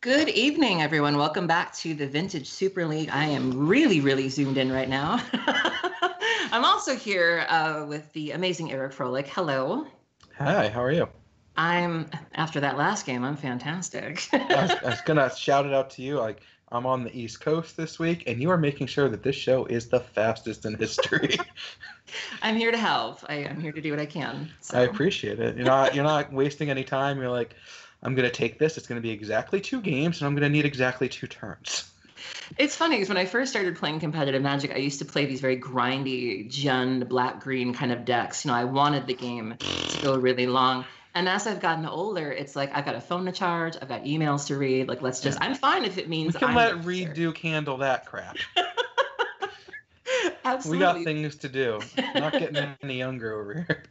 Good evening, everyone. Welcome back to the Vintage Super League. I am really zoomed in right now. I'm also here with the amazing Eric Froelich. Hello. Hi, how are you? After that last game, I'm fantastic. I was gonna shout it out to you. I'm on the East Coast this week, and you are making sure that this show is the fastest in history. I'm here to help. I'm here to do what I can. So. I appreciate it. You're not wasting any time. You're like, I'm gonna take this. It's gonna be exactly 2 games, and I'm gonna need exactly 2 turns. It's funny because when I first started playing competitive Magic, I used to play these very grindy, Jund, black-green kind of decks. I wanted the game to go really long. And as I've gotten older, it's like I've got a phone to charge, I've got emails to read. Like, I'm fine if it means we can let Reed Duke handle that crap. Absolutely. We got things to do. Not getting any younger over here.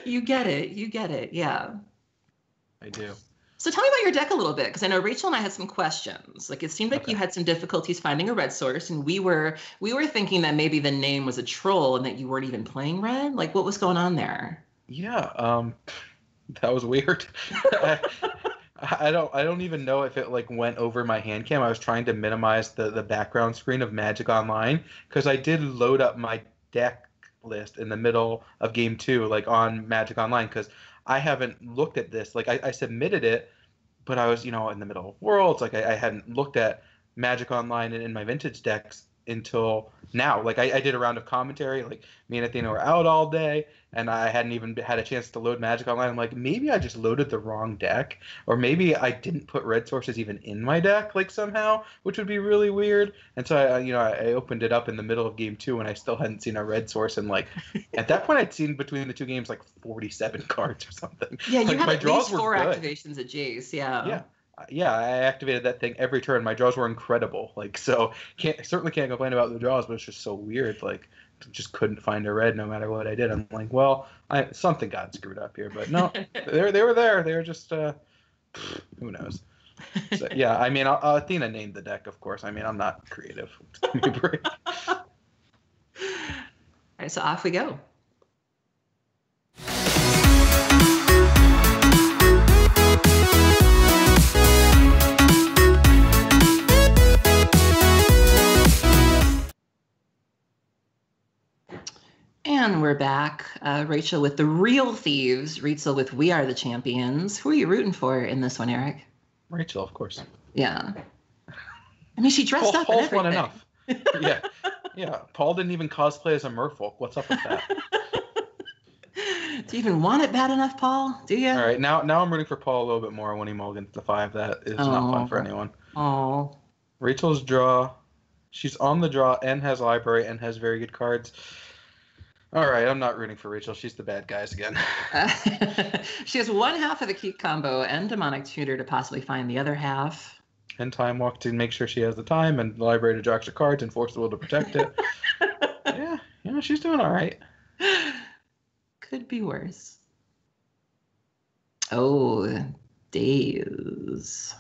You get it, yeah. I do. So tell me about your deck a little bit, because I know Rachel and I had some questions. Like, it seemed like you had some difficulties finding a red source, and we were thinking that maybe the name was a troll and that you weren't even playing red. Like, what was going on there? Yeah, that was weird. I don't even know if it went over my hand cam. I was trying to minimize the background screen of Magic Online because I did load up my deck list in the middle of game 2 on Magic Online because I haven't looked at this. I submitted it, but I was in the middle of Worlds. I hadn't looked at Magic Online in my vintage decks until now. I did a round of commentary. Me and Athena were out all day, and I hadn't even had a chance to load Magic Online. I'm like, maybe I just loaded the wrong deck, or maybe I didn't put red sources even in my deck somehow, which would be really weird. And so I opened it up in the middle of game 2, and I still hadn't seen a red source. And at that point, I'd seen between the 2 games 47 cards or something. Yeah, you had my at draws least 4 were good. activations at Jace. Yeah. Yeah, I activated that thing every turn. My draws were incredible. So certainly can't complain about the draws, but it's just so weird. Just couldn't find a red no matter what I did. I'm like, well, something got screwed up here, but no, they were there. They were just who knows. So, yeah, Athena named the deck, of course. I'm not creative. Give me a break. All right, so off we go. And we're back. Rachel with the Real Thieves, Rietzl with We Are the Champions. Who are you rooting for in this one, Eric? Rachel, of course. Yeah. She dressed up Paul's and everything. won enough. Yeah. Paul didn't even cosplay as a merfolk. What's up with that? Do you even want it bad enough, Paul? Do you? All right, now I'm rooting for Paul a little bit more when he mulligans to 5. That is not fun for anyone. Oh. Rachel's draw. She's on the draw and has library and has very good cards. All right, I'm not rooting for Rachel. She's the bad guys again. She has one half of the Keep combo and Demonic Tutor to possibly find the other half. And Time Walk to make sure she has the time, and the library to draw extra cards, and Force the Will to protect it. Yeah, she's doing all right. Could be worse. Oh, days.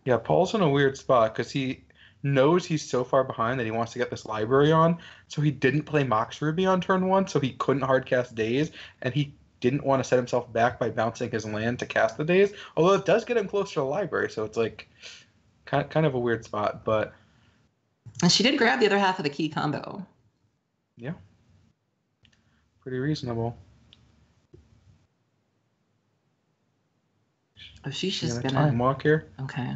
Yeah, Paul's in a weird spot because he knows he's so far behind that he wants to get this library on, so he didn't play Mox Ruby on turn 1, so he couldn't hardcast Daze, and he didn't want to set himself back by bouncing his land to cast the Daze, although it does get him closer to the library, so it's kind of a weird spot, but... And she did grab the other half of the key combo. Yeah. Pretty reasonable. Oh, she's just gonna... Time Walk here. Okay.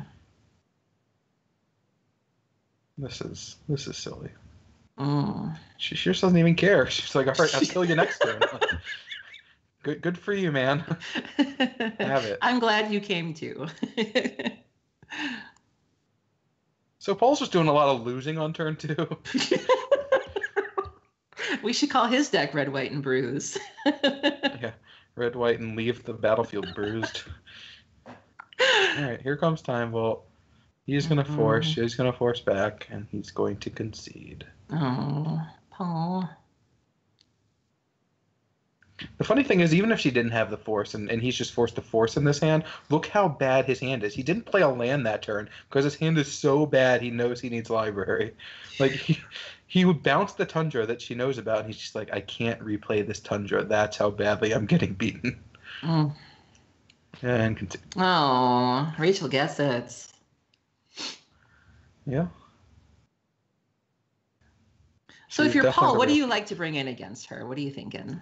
This is silly. Mm. She just doesn't even care. She's like, all right, I'll kill you next turn. Good for you, man. Have it. I'm glad you came too. So Paul's just doing a lot of losing on turn 2. We should call his deck Red, White, and Bruised. Yeah, Red, White, and leave the battlefield bruised. All right, here comes Time Vault. He's going to force. She's going to force back, and he's going to concede. Oh, Paul. The funny thing is, even if she didn't have the force, and he's just forced to force in this hand, look how bad his hand is. He didn't play a land that turn because his hand is so bad he knows he needs library. He would bounce the Tundra that she knows about, and he's just like, I can't replay this Tundra. That's how badly I'm getting beaten. Mm. And continue. Oh, Rachel gets it. Yeah. So if She's you're definitely Paul, the what do real. you like to bring in against her? What are you thinking?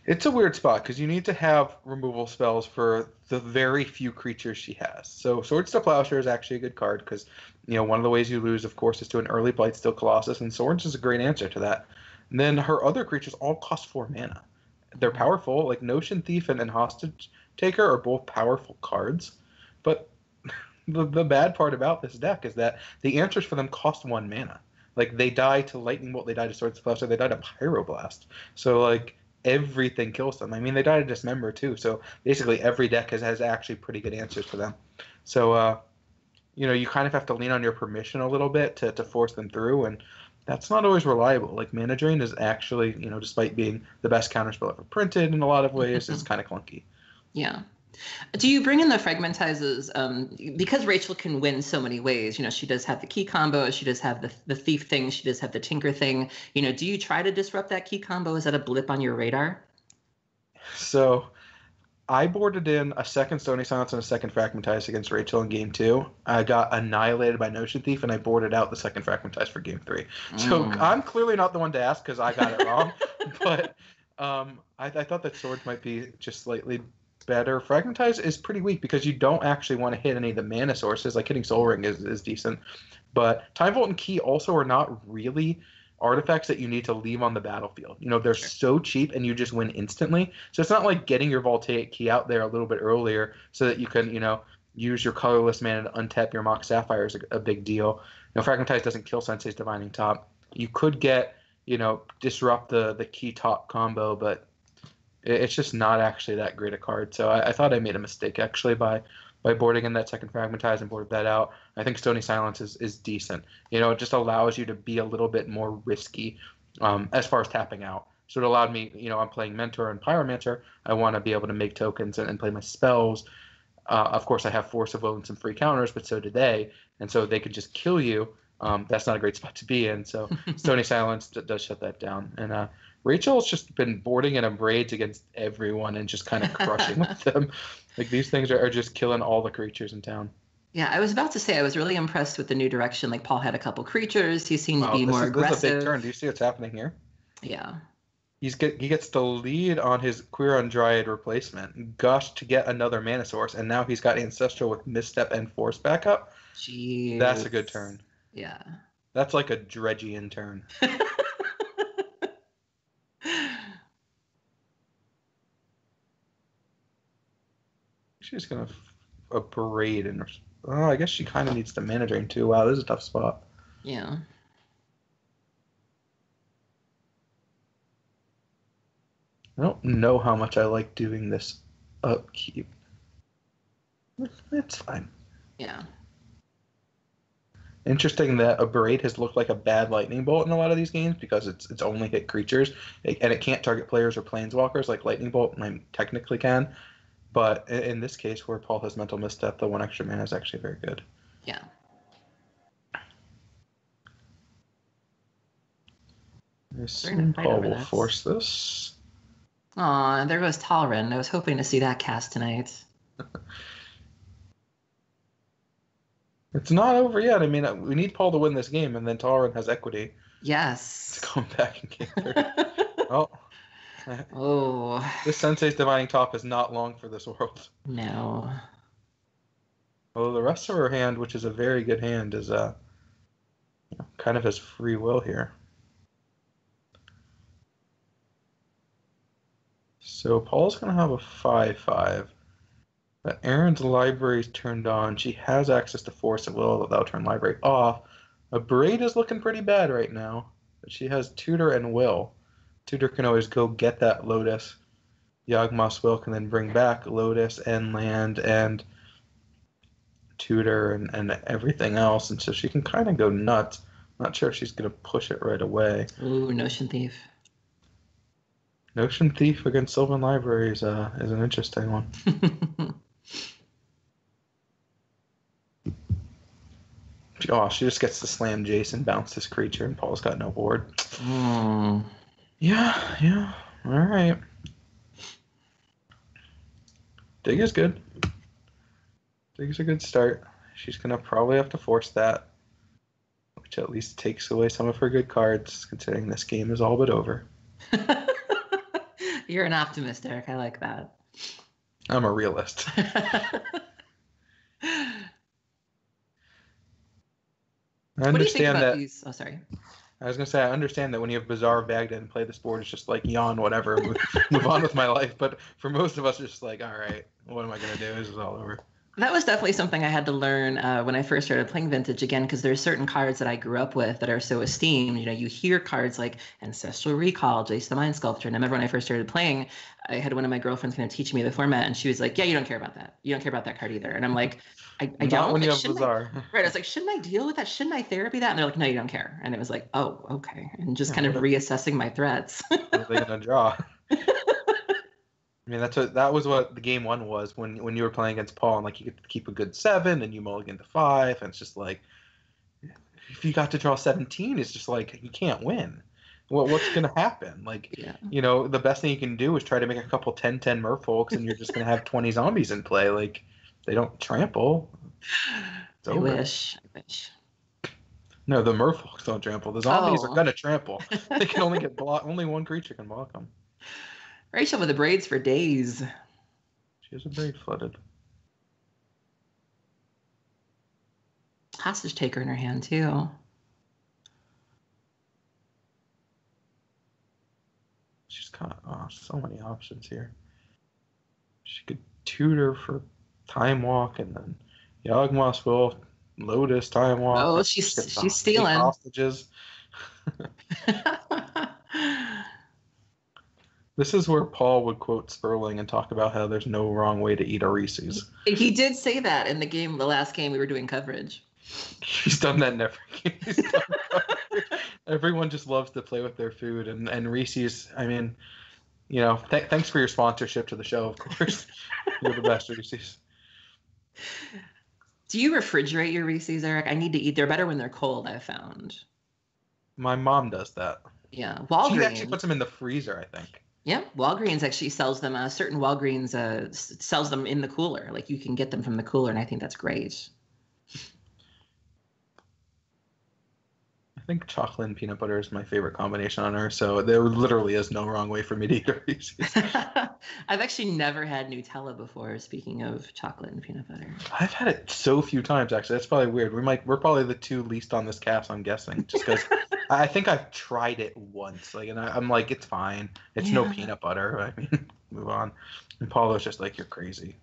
It's a weird spot because you need to have removal spells for the very few creatures she has. So Swords to Plowshare is actually a good card because, one of the ways you lose, of course, is to an early Blightsteel Colossus, and Swords is a great answer to that. And then her other creatures all cost 4 mana. They're powerful, like Notion Thief and Hostage Taker are both powerful cards, but the bad part about this deck is that the answers for them cost 1 mana. Like, they die to Lightning Bolt, they die to Swords to Plowshare, they die to Pyroblast. So, like, everything kills them. I mean, they die to Dismember too. So basically, every deck has actually pretty good answers to them. So you kind of have to lean on your permission a little bit to force them through, and that's not always reliable. Like Mana Drain is actually, despite being the best counterspell ever printed in a lot of ways, it's kind of clunky. Yeah. Do you bring in the Fragmentizes? Because Rachel can win so many ways. She does have the key combo. She does have the thief thing. She does have the tinker thing. Do you try to disrupt that key combo? Is that a blip on your radar? So I boarded in a second Stony Silence and a second Fragmentize against Rachel in game 2. I got annihilated by Notion Thief, and I boarded out the second Fragmentize for game 3. So I'm clearly not the one to ask because I got it wrong. But I thought that Swords might be just slightly better. Fragmentize is pretty weak because you don't actually want to hit any of the mana sources. Like hitting Soul Ring is decent. But Time Vault and Key also are not really artifacts that you need to leave on the battlefield. They're so cheap and you just win instantly. So it's not like getting your Voltaic Key out there a little bit earlier so that you can, use your colorless mana to untap your Mox Sapphire is a big deal. Fragmentize doesn't kill Sensei's Divining Top. You could get, disrupt the key top combo, but it's just not actually that great a card. So I thought I made a mistake actually by boarding in that second Fragmentize and boarded that out. I think Stony Silence is decent. It just allows you to be a little bit more risky as far as tapping out. So it allowed me, I'm playing Mentor and Pyromancer. I want to be able to make tokens and play my spells. Of course, I have Force of Will and some free counters, but so do they. And so they could just kill you. That's not a great spot to be in. So Stony Silence does shut that down. And Rachel's just been boarding in braids against everyone and just kind of crushing with them. Like these things are just killing all the creatures in town. Yeah, I was about to say I was really impressed with the new direction. Like Paul had a couple creatures. He seemed to be more aggressive. This is a big turn. Do you see what's happening here? Yeah. He gets the lead on his Queer Dryad replacement, Gush to get another mana source, and now he's got Ancestral with Misstep and Force backup. Jeez. That's a good turn. Yeah. That's like a Dredgian turn. She's gonna a parade and I guess she kind of needs the Mana Drain too. Wow, this is a tough spot. Yeah. I don't know how much I like doing this upkeep. It's fine. Yeah. Interesting that a Berate has looked like a bad Lightning Bolt in a lot of these games because it's only hit creatures and it can't target players or planeswalkers like Lightning Bolt technically can. But in this case, where Paul has Mental Misstep, the 1 extra mana is actually very good. Yeah. I assume Paul will force this. Aw, there goes Talrin. I was hoping to see that cast tonight. It's not over yet. I mean, we need Paul to win this game, and then Talrin has equity. Yes. To come back and game 3. Oh. This Sensei's Divining Top is not long for this world. No. Well, the rest of her hand, which is a very good hand, is kind of has free will here. So Paul's going to have a 5/5. But Erin's library is turned on. She has access to Force of Will. That'll turn library off. A Braid is looking pretty bad right now. But she has Tutor and Will. Tutor can always go get that Lotus. Yawgmoth's Will can then bring back Lotus and land and Tutor and everything else. And so she can kind of go nuts. Not sure if she's going to push it right away. Ooh, Notion Thief. Notion Thief against Sylvan Library is an interesting one. She just gets to slam Jason, bounce this creature, and Paul's got no board. Yeah. All right. Dig is good. Dig is a good start. She's going to probably have to force that, which at least takes away some of her good cards, considering this game is all but over. You're an optimist, Eric. I like that. I'm a realist. I What do you think understand about that. these? Oh, sorry. I was gonna say I understand that when you have Bizarre Baghdad and play this board, it's just like yawn, whatever, move on with my life. But for most of us, it's just like, all right, what am I gonna do? This is all over. That was definitely something I had to learn when I first started playing Vintage again, because there's certain cards that I grew up with that are so esteemed. You know, you hear cards like Ancestral Recall, Jace the Mind Sculptor. And I remember when I first started playing, I had one of my girlfriends kind of teach me the format, and she was like, "Yeah, you don't care about that. You don't care about that card either." And I'm like, I Not don't. when you Like, have Bizarre. right. I was like, shouldn't I deal with that? Shouldn't I therapy that? And they're like, no, you don't care. And it was like, oh, okay. And just kind of reassessing my threats. What are they gonna draw? I mean, that was what the game one was when you were playing against Paul, and like you get to keep a good 7 and you mulligan to 5, and it's just like if you got to draw 17, it's just like you can't win. What's gonna happen? Like, Yeah. you know, the best thing you can do is try to make a couple 10-10 merfolks, and you're just gonna have 20 zombies in play. Like, they don't trample. It's over. I wish. No, the merfolks don't trample. The zombies Oh. are gonna trample. They can only get blocked. Only one creature can block them. Rachel with the braids for days. She has a braid flooded. Hostage taker in her hand too. She's got so many options here. She could tutor for Time Walk, and then Yawgmoth's Will, Lotus, Time Walk. Oh, she's stealing. Hostages. This is where Paul would quote Sperling and talk about how there's no wrong way to eat a Reese's. He did say that in the last game we were doing coverage. He's done that in every game. Everyone just loves to play with their food, and Reese's, I mean, you know, thanks for your sponsorship to the show, of course. You're the best, Reese's. Do you refrigerate your Reese's, Eric? I need to eat. They're better when they're cold, I've found. My mom does that. Yeah. Walgreens. She actually puts them in the freezer, I think. Yeah, Walgreens actually sells them. Certain Walgreens sells them in the cooler. Like, you can get them from the cooler, and I think that's great. I think chocolate and peanut butter is my favorite combination on earth, so there literally is no wrong way for me to eat a Reese's. I've actually never had Nutella before, speaking of chocolate and peanut butter. I've had it so few times, actually. That's probably weird. We're probably the two least on this cast, I'm guessing, just because I think I've tried it once, like, and I'm like, it's fine. It's no peanut butter. I mean, move on. And Paulo's just like, you're crazy.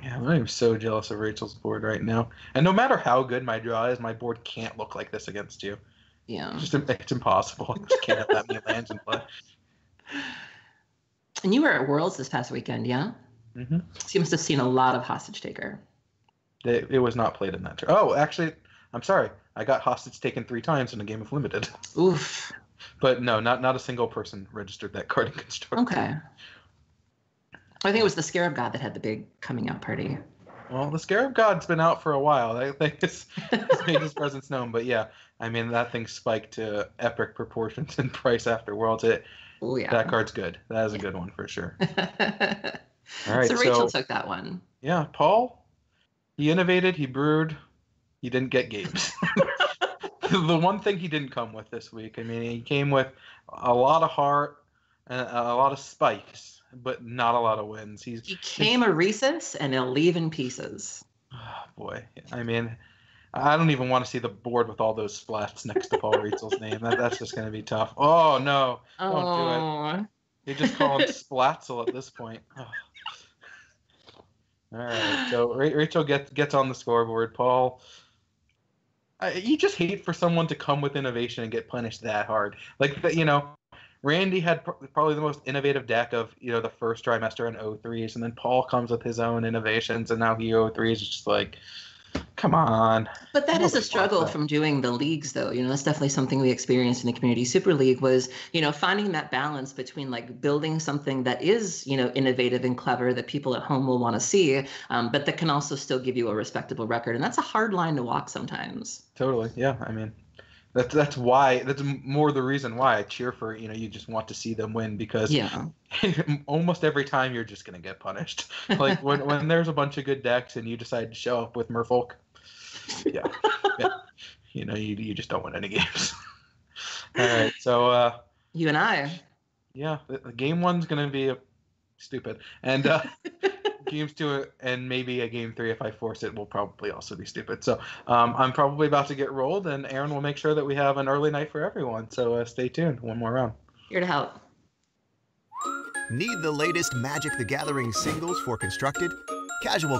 Yeah, I'm so jealous of Rachel's board right now. And no matter how good my draw is, my board can't look like this against you. Yeah. It's impossible. I just can't have that many lands in play. And you were at Worlds this past weekend, yeah? Mm-hmm. So you must have seen a lot of Hostage Taker. It was not played in that turn. Oh, actually, I'm sorry. I got Hostage taken 3 times in a game of Limited. Oof. But no, not a single person registered that card in Constructed. Okay. I think it was the Scarab God that had the big coming out party. Well, the Scarab God's been out for a while. I think it's made his presence known. But yeah, I mean, that thing spiked to epic proportions in price after Worlds. Oh, yeah. That card's good. That is a good one for sure. All right, so Rachel took that one. Yeah, Paul, he innovated, he brewed, he didn't get games. The one thing he didn't come with this week, I mean, he came with a lot of heart and a lot of spikes, but not a lot of wins. He came a recess and he'll leave in pieces. Oh, boy. I mean, I don't even want to see the board with all those splats next to Paul Rietzl's name. That's just going to be tough. Oh, no. Don't do it. You just call him Splatzel at this point. Oh. All right. So Rachel gets on the scoreboard. Paul, you just hate for someone to come with innovation and get punished that hard. Like, you know, Randy had probably the most innovative deck of, you know, the first trimester in O3s, and then Paul comes with his own innovations, and now he O3s. It's just like, come on. But that is a struggle from doing the leagues, though. You know, that's definitely something we experienced in the Community Super League was, you know, finding that balance between like building something that is, you know, innovative and clever that people at home will want to see, but that can also still give you a respectable record. And that's a hard line to walk sometimes. Totally. Yeah. I mean, That's why. That's more the reason why I cheer for. You just want to see them win because Yeah. almost every time you're just gonna get punished. Like when there's a bunch of good decks and you decide to show up with Merfolk, yeah, yeah. You just don't win any games. All right, so You and I. yeah, the game one's gonna be stupid, and games two and maybe a game three if I force it will probably also be stupid. So I'm probably about to get rolled, and Aaron will make sure that we have an early night for everyone. So stay tuned. One more round. Here to help. Need the latest Magic the Gathering singles for Constructed? Casual